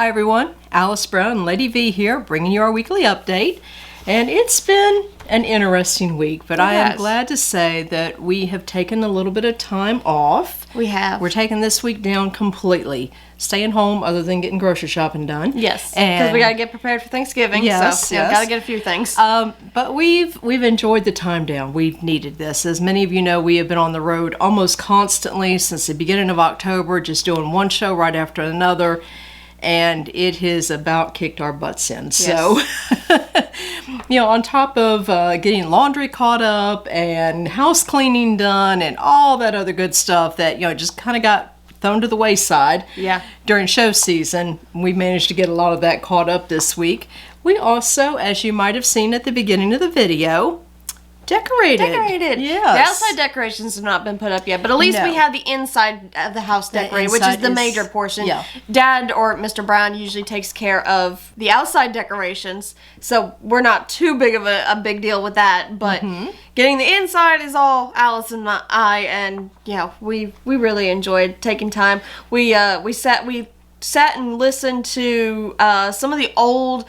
Hi everyone, Alice Brown and Lady V here, bringing you our weekly update. And it's been an interesting week, but I am glad to say that we have taken a little bit of time off. We have. We're taking this week down completely. Staying home other than getting grocery shopping done. Yes, because we got to get prepared for Thanksgiving. Yes, so got to get a few things. But we've enjoyed the time down. We've needed this. As many of you know, we have been on the road almost constantly since the beginning of October, just doing one show right after another. And it has about kicked our butts in. Yes. So, on top of getting laundry caught up and house cleaning done and all that other good stuff that, just kind of got thrown to the wayside during show season, we managed to get a lot of that caught up this week. We also, as you might have seen at the beginning of the video, decorated. Yes. The outside decorations have not been put up yet, but at least we have the inside of the house decorated, which is the major portion. Yeah. Dad or Mr. Brown usually takes care of the outside decorations, so we're not too big of a big deal with that, but getting the inside is all Alice and I, and we really enjoyed taking time. We sat and listened to some of the old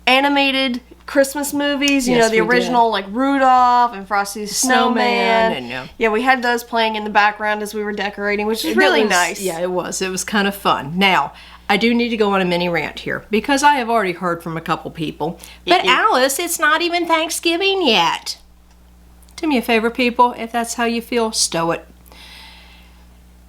animated Christmas movies, the original like Rudolph and Frosty the Snowman. And, we had those playing in the background as we were decorating, which was really nice. Yeah, it was. It was kind of fun. Now, I do need to go on a mini rant here because I have already heard from a couple people. But Alice, it's not even Thanksgiving yet. Do me a favor, people. If that's how you feel, stow it.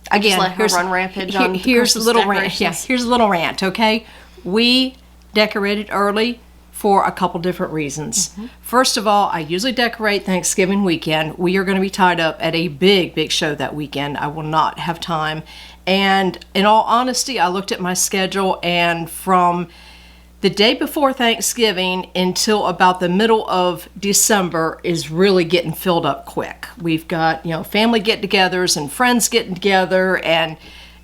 Again, just let her run rampage on here's a little rant. Yeah, here's a little rant. Okay, we decorated early for a couple different reasons. First of all, I usually decorate Thanksgiving weekend. We are going to be tied up at a big show that weekend. I will not have time. And in all honesty, I looked at my schedule, and from the day before Thanksgiving until about the middle of December is really getting filled up quick. We've got, family get-togethers and friends getting together, and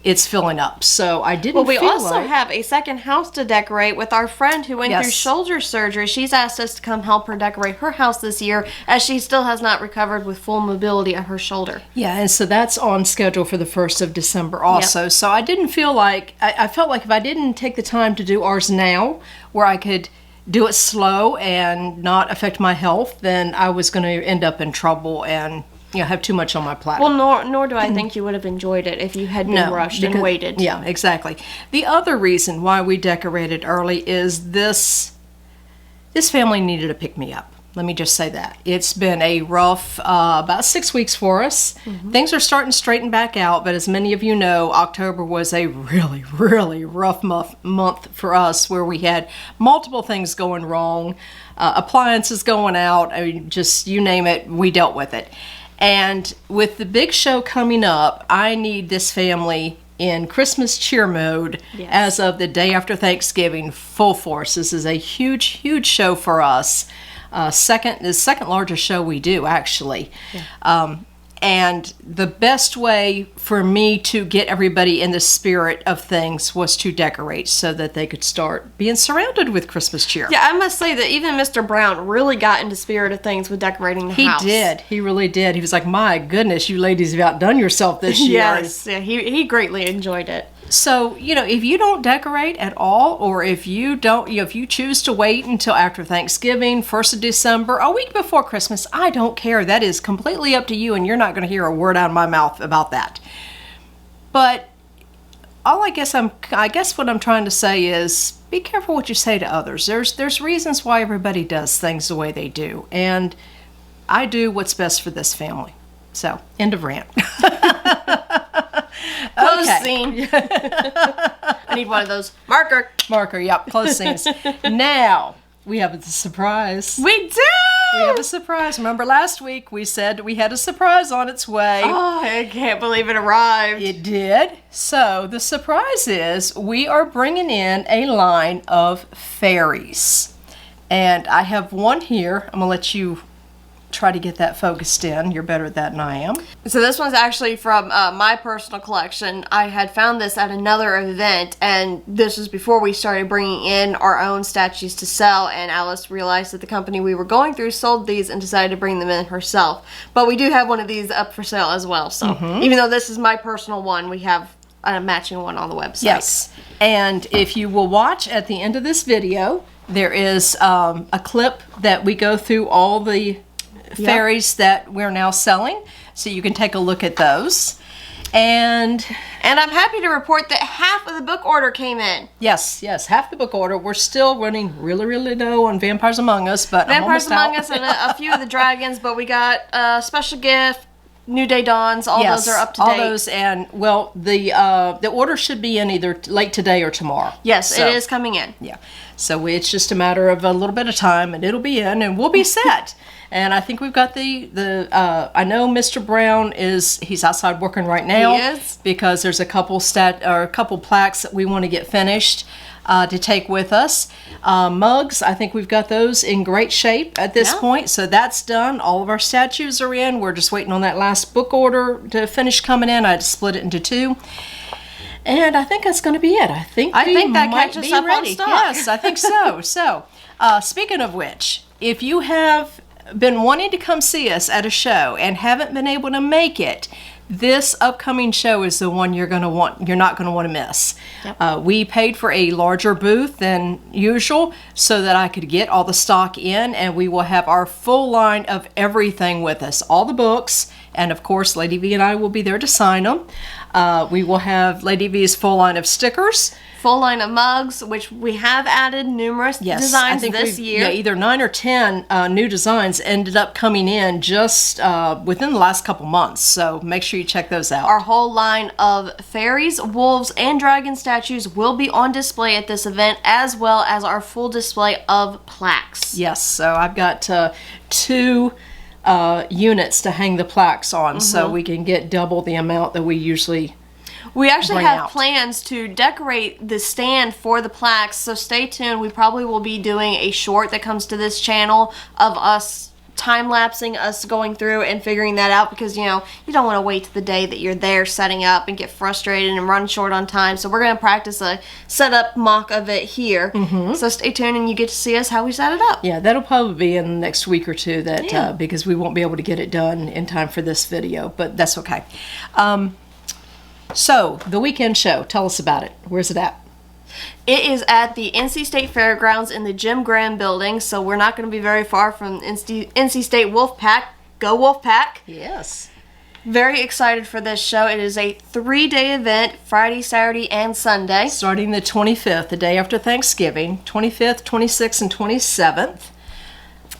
it's filling up. So I didn't we also have a second house to decorate with our friend who went through shoulder surgery. She's asked us to come help her decorate her house this year, as she still has not recovered with full mobility at her shoulder. Yeah, and so that's on schedule for the 1st of December also. Yep. So I didn't feel like, I felt like if I didn't take the time to do ours now, where I could do it slow and not affect my health, then I was going to end up in trouble and have too much on my platter. Well, nor do I think you would have enjoyed it if you had been rushed and waited. Yeah, exactly. The other reason why we decorated early is this family needed a pick-me-up. Let me just say that. It's been a rough about 6 weeks for us. Things are starting to straighten back out, but as many of you know, October was a really rough month for us, where we had multiple things going wrong, appliances going out, just you name it, we dealt with it. And with the big show coming up, I need this family in Christmas cheer mode as of the day after Thanksgiving, full force. This is a huge show for us. The second largest show we do, actually. And the best way for me to get everybody in the spirit of things was to decorate so that they could start being surrounded with Christmas cheer. Yeah, I must say that even Mr. Brown really got into spirit of things with decorating the house. He did. He really did. He was like, my goodness, you ladies have outdone yourself this year. Yes, yeah, he greatly enjoyed it. So, if you don't decorate at all, or if you don't, if you choose to wait until after Thanksgiving, 1st of December, a week before Christmas, I don't care. That is completely up to you, and you're not going to hear a word out of my mouth about that. But I guess what I'm trying to say is be careful what you say to others. There's reasons why everybody does things the way they do, and I do what's best for this family. So, end of rant. Close scene. I need one of those. Marker, yep. Close scenes. Now, we have a surprise. We do! We have a surprise. Remember last week we said we had a surprise on its way. Oh, I can't believe it arrived. It did. So, the surprise is we are bringing in a line of fairies. And I have one here. I'm going to let you try to get that focused in. You're better at that than I am. So this one's actually from my personal collection. I had found this at another event, and this was before we started bringing in our own statues to sell, and Alice realized that the company we were going through sold these and decided to bring them in herself. But we do have one of these up for sale as well, so even though this is my personal one, we have a matching one on the website. Yes. And if you will watch at the end of this video, there is a clip that we go through all the fairies that we're now selling. So you can take a look at those. And I'm happy to report that half of the book order came in. yes, half the book order. We're still running really low on Vampires Among Us, but Vampires I'm almost Among out. Us and a few of the dragons, but we got a special gift, New Day Dawns, all those are up to date. All those, and well, the order should be in either late today or tomorrow. Yes, So, it is coming in. Yeah, so it's just a matter of a little bit of time, and it'll be in, and we'll be set. And I think we've got I know Mr. Brown he's outside working right now. He is. Because there's a couple plaques that we want to get finished to take with us. Mugs, I think we've got those in great shape at this point. So that's done. All of our statues are in. We're just waiting on that last book order to finish coming in. I had to split it into 2. And I think that's going to be it. I think that might catches be up on ready. stock. Yes, I think so. So, speaking of which, if you have been wanting to come see us at a show and haven't been able to make it, this upcoming show is the one you're not going to want to miss. Yep. We paid for a larger booth than usual so that I could get all the stock in, and we will have our full line of everything with us, all the books, and of course Lady V and I will be there to sign them. We will have Lady V's full line of stickers. Full line of mugs, which we have added numerous designs this year. Yeah, either 9 or 10 new designs ended up coming in just within the last couple months. So make sure you check those out. Our whole line of fairies, wolves, and dragon statues will be on display at this event, as well as our full display of plaques. Yes, so I've got 2 units to hang the plaques on, so we can get double the amount that we usually We actually bring have out. plans to decorate the stand for the plaques, so stay tuned. We probably will be doing a short that comes to this channel of us time-lapsing us going through and figuring that out, because, you know, you don't want to wait to the day that you're there setting up and get frustrated and run short on time. So we're going to practice a setup mock of it here. So stay tuned and you get to see us how we set it up. Yeah, that'll probably be in the next week or two, because we won't be able to get it done in time for this video, but that's okay. So, the weekend show, tell us about it. Where's it at? It is at the NC State Fairgrounds in the Jim Graham building, so we're not going to be very far from NC State Wolfpack. Go Wolfpack! Yes. Very excited for this show. It is a 3-day event, Friday, Saturday, and Sunday. Starting the 25th, the day after Thanksgiving, 25th, 26th, and 27th.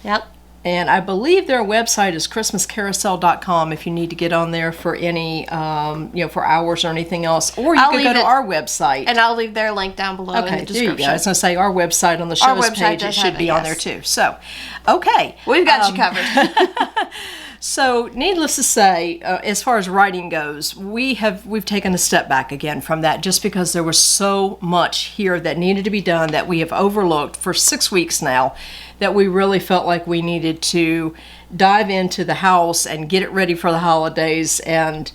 Yep. And I believe their website is christmascarousel.com if you need to get on there for any, for hours or anything else. Or you can go to our website. And I'll leave their link down below in the Okay, there description. you go. I was going to say our website on the show's page, it should be on there too. So, okay. We've got you covered. So, needless to say, as far as writing goes, we've taken a step back again from that, just because there was so much here that needed to be done that we have overlooked for 6 weeks now, that we really felt like we needed to dive into the house and get it ready for the holidays, and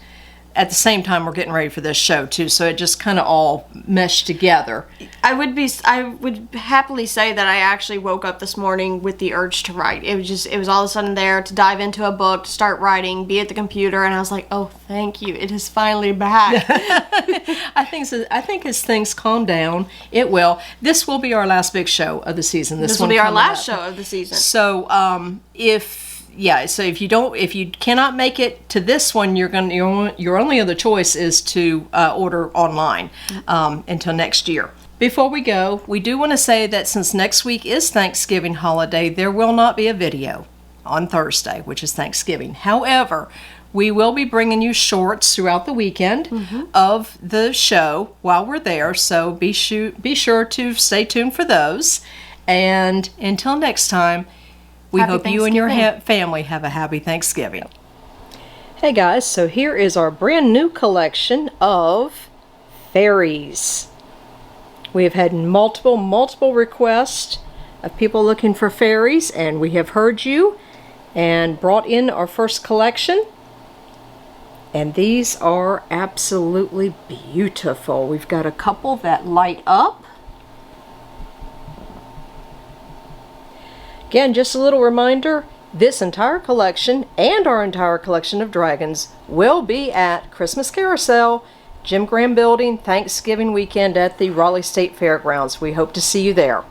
at the same time we're getting ready for this show too, so it just kind of all meshed together. I would happily say that I actually woke up this morning with the urge to write. It was all of a sudden there to dive into a book, to start writing, be at the computer, and I was like, oh, thank you, it is finally back. I think as things calm down, it will. This will be our last big show of the season. This will be our last show of the season. So if you cannot make it to this one, your only other choice is to order online until next year. Before we go, we do want to say that since next week is Thanksgiving holiday, there will not be a video on Thursday, which is Thanksgiving. However, we will be bringing you shorts throughout the weekend of the show while we're there, so be sure to stay tuned for those. And until next time, we hope you and your family have a happy Thanksgiving. Hey guys, so here is our brand new collection of Fairies. We have had multiple requests of people looking for fairies, and we have heard you and brought in our first collection. And these are absolutely beautiful. We've got a couple that light up. Again, just a little reminder, this entire collection and our entire collection of dragons will be at Christmas Carousel Jim Graham Building, Thanksgiving weekend at the Raleigh State Fairgrounds. We hope to see you there.